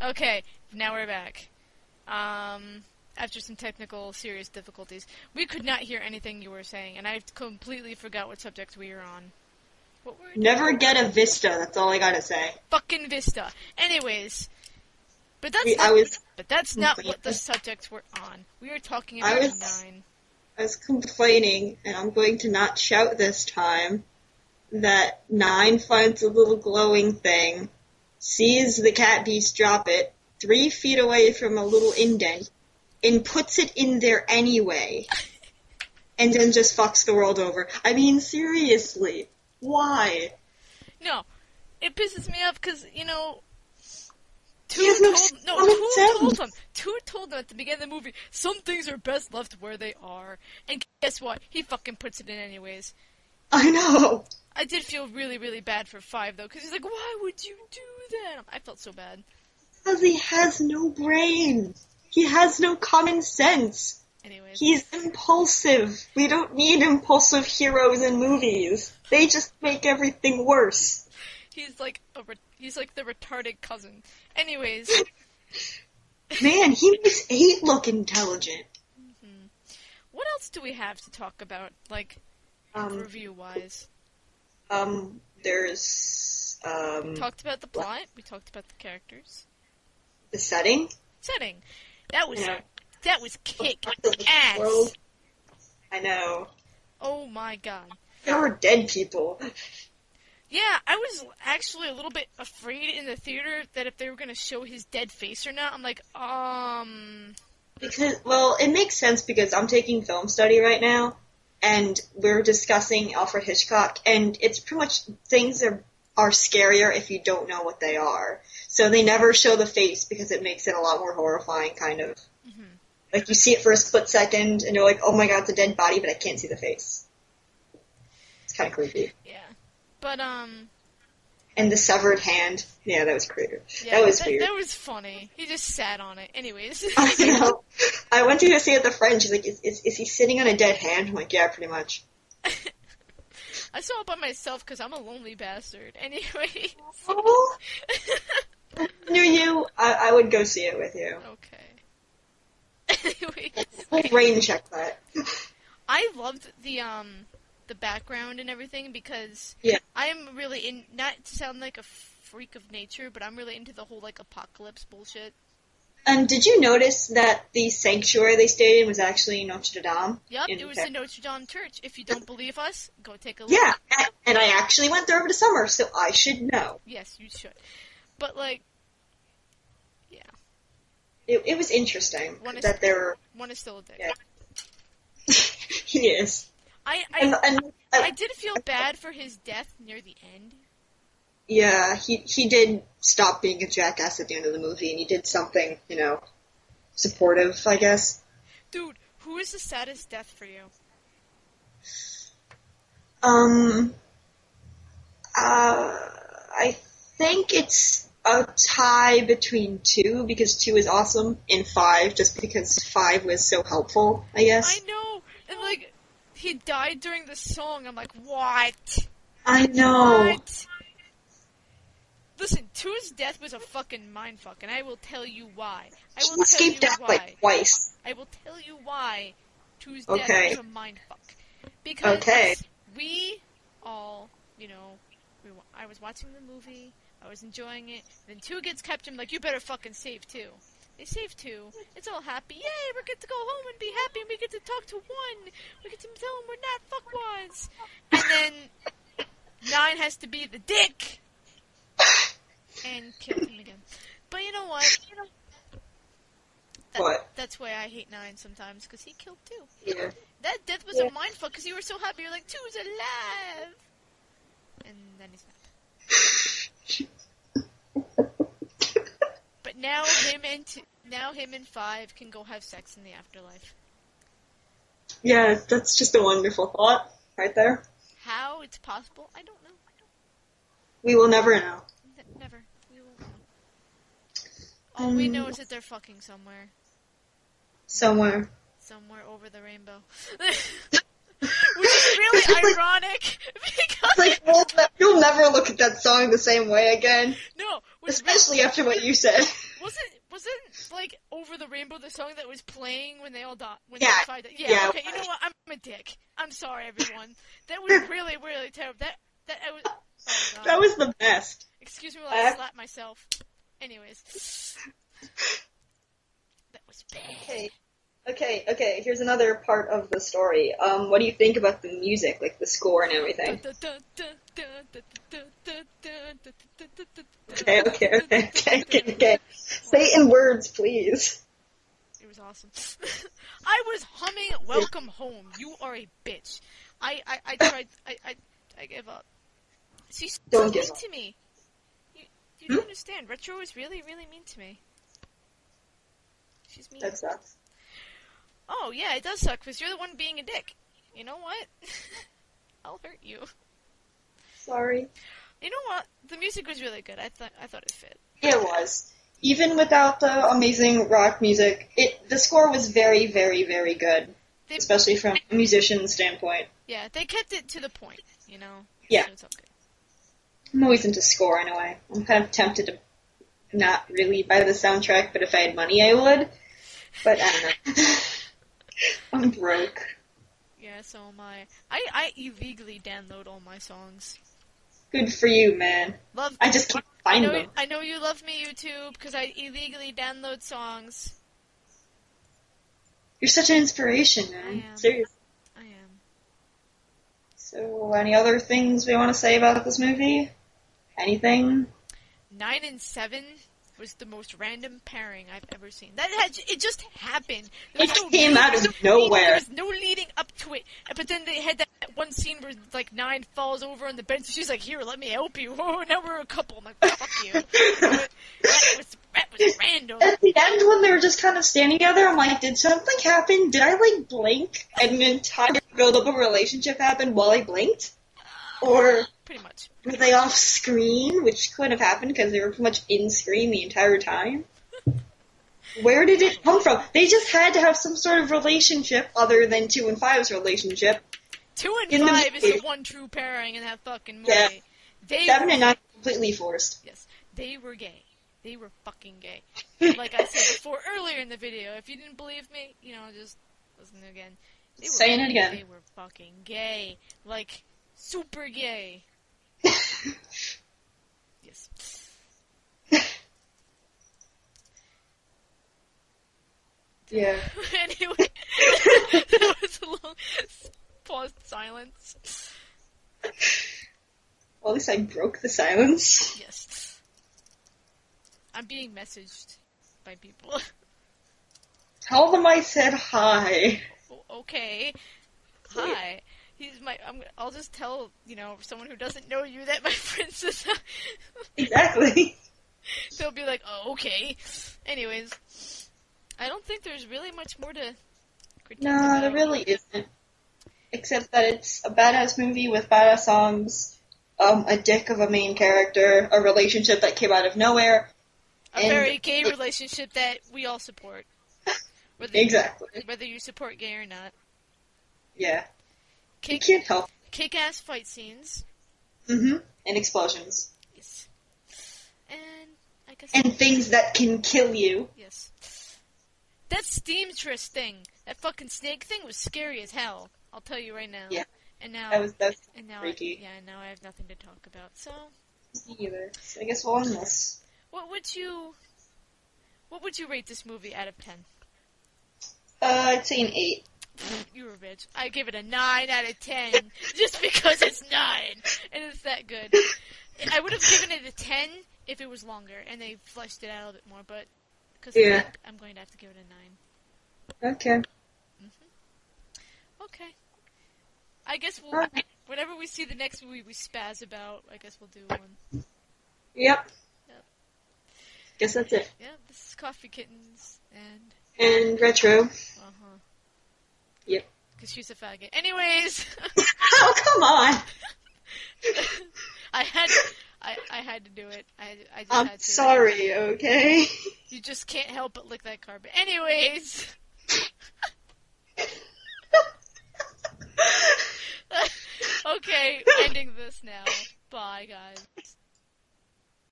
Okay, now we're back. After some technical, serious difficulties. We could not hear anything you were saying, and I completely forgot what subject we were on. What were we doing? Never get a Vista, that's all I gotta say. Fucking Vista. Anyways. But that's not what the subjects were on. We were talking about 9. I was complaining, and I'm going to not shout this time, that 9 finds a little glowing thing, sees the cat beast drop it 3 feet away from a little indent, and puts it in there anyway. And then just fucks the world over. I mean, seriously. Why? No. It pisses me off because, Toot told them at the beginning of the movie, some things are best left where they are. And guess what? He fucking puts it in anyways. I know. I did feel really, really bad for 5, though, because he's like, why would you do that? I felt so bad. Because he has no brain. He has no common sense. Anyways. He's impulsive. We don't need impulsive heroes in movies. They just make everything worse. He's like the retarded cousin. Anyways. Man, he makes 8 look intelligent. Mm-hmm. What else do we have to talk about, review-wise? There's, We talked about the plot. We talked about the characters. The setting? That was kick-ass. I know. Oh my god. There were dead people. Yeah, I was actually a little bit afraid in the theater that if they were going to show his dead face or not. I'm like, Because, well, it makes sense because I'm taking film study right now, and we're discussing Alfred Hitchcock, and it's pretty much things are scarier if you don't know what they are. So they never show the face because it makes it a lot more horrifying, kind of. Mm-hmm. Like, you see it for a split second, and you're like, oh my god, it's a dead body, but I can't see the face. It's kind of creepy. Yeah. But, And the severed hand. Yeah, that was creepy. Yeah, that was weird. That was funny. He just sat on it. Anyways. I know. I went to go see it at the French. He's like, is he sitting on a dead hand? I'm like, yeah, pretty much. I saw it by myself because I'm a lonely bastard. Anyways. Oh. Knew you. I would go see it with you. Okay. Anyways. We'll rain check that. I loved the background and everything because I am really not to sound like a freak of nature, but I'm really into the whole apocalypse bullshit. And did you notice that the sanctuary they stayed in was actually Notre Dame? Yep, it was the Notre Dame Church. If you don't believe us, go take a look. Yeah, and I actually went there over the summer, so I should know. Yes, you should. But yeah. It was interesting that there were... One is still a dick. Yeah. He is. I did feel bad for his death near the end. Yeah, he did stop being a jackass at the end of the movie, and he did something, supportive, I guess. Dude, who is the saddest death for you? I think it's a tie between 2, because 2 is awesome, and 5, just because 5 was so helpful, I guess. I know, and he died during the song. I'm like, what? I know. What? Listen, 2's death was a fucking mindfuck, and I will tell you why. He escaped death twice. I will tell you why 2's death was a mindfuck. Because we all, I was watching the movie, I was enjoying it, then 2 gets captured, I'm like, you better fucking save 2. They save 2. It's all happy. Yay, we get to go home and be happy, and we get to talk to 1. We get to tell him we're not fuckwads. And then 9 has to be the dick and kill him again. But you know what? What? That's why I hate 9 sometimes, because he killed 2. Yeah. That death was a mindfuck, because you were so happy. You're like, 2's alive! And then he's not. But now him and 5 can go have sex in the afterlife. Yeah, that's just a wonderful thought, right there. How it's possible, I don't know. We will never know. Never. We won't know. All we know is that they're fucking somewhere. Somewhere over the rainbow. Which is really ironic, because... you'll never look at that song the same way again. No. Especially after what you said. wasn't like Over the Rainbow the song that was playing when they all died? Yeah. Yeah. Okay. You know what? I'm a dick. I'm sorry, everyone. That was really, really terrible. That was. Oh my God. That was the best. Excuse me while I slap myself. Anyways, that was bad. Okay. Here's another part of the story. What do you think about the music, like the score and everything? Okay. Say it in words, please. It was awesome. I was humming "Welcome Home." You are a bitch. I tried. I gave up. She's so mean to me. You don't understand. Retro is really, really mean to me. She's mean. That sucks. Oh, yeah, it does suck, because you're the one being a dick. You know what? I'll hurt you. Sorry. You know what? The music was really good. I thought it fit. It was. Even without the amazing rock music, the score was very, very, very good. Especially from a musician's standpoint. Yeah, they kept it to the point, you know? Yeah. So it's all good. I'm always into score in a way. I'm kind of tempted to not really buy the soundtrack, but if I had money, I would. But I don't know. I'm broke. Yeah, so am I. I illegally download all my songs. Good for you, man. I just can't find them. I know you love me, YouTube, because I illegally download songs. You're such an inspiration, man. I am. Seriously. I am. So, any other things we want to say about this movie? Anything? 9 and 7 was the most random pairing I've ever seen. It just happened. It came out of nowhere. There was no leading up to it. But then they had that one scene where like 9 falls over on the bench. She's like, "Here, let me help you." Oh, now we're a couple. I'm like, "Fuck you." That was random. At the end, when they were just kind of standing together, I'm like, did something happen? Did I like blink and an entire build-up of a relationship happened while I blinked? Or pretty much. Were they off screen, which could have happened because they were pretty much in screen the entire time? Where did it come from? They just had to have some sort of relationship other than 2 and 5's relationship. 2 and 5 is the one true pairing in that fucking movie. Yeah. 7 and 9 completely forced. Yes, they were gay. They were fucking gay. Like I said before earlier in the video, if you didn't believe me, just listen again. Saying it again. They were fucking gay. Like, super gay. Yes. Yeah. Anyway, that was a long paused silence. Well, at least I broke the silence. Yes. I'm being messaged by people. Tell them I said hi. Okay. Hi. I'll just tell, someone who doesn't know you that my friend says hi. Exactly. They'll be like, "Oh, okay." Anyways, I don't think there's really much more to critique about. No, there really isn't. Except that it's a badass movie with badass songs, a dick of a main character, a relationship that came out of nowhere. A very gay relationship that we all support. Exactly. Whether you support gay or not. Yeah. You can't help. Kick-ass fight scenes. Mm-hmm. And explosions. Yes. And I guess... And things that can kill you. Yes. That Steamtress thing, that fucking snake thing was scary as hell. I'll tell you right now. Yeah. And now... That's now freaky. now I have nothing to talk about, so... Me either. So I guess we'll end this. What would you rate this movie out of 10? I'd say an 8. You're a bitch. I give it a 9 out of 10, just because it's 9, and it's that good. I would have given it a 10 if it was longer, and they fleshed it out a little bit more, but because I'm going to have to give it a 9. Okay. Okay. I guess whenever we see the next movie we spaz about, I guess we'll do one. Yep. Guess that's it. Yeah, this is Coffee Kittens, and Retro. Uh-huh. Yep. Because she's a faggot. Anyways! Oh, come on! I had to do it. I just I'm had to. sorry, okay? You just can't help but lick that carpet. Anyways! Okay, ending this now. Bye, guys.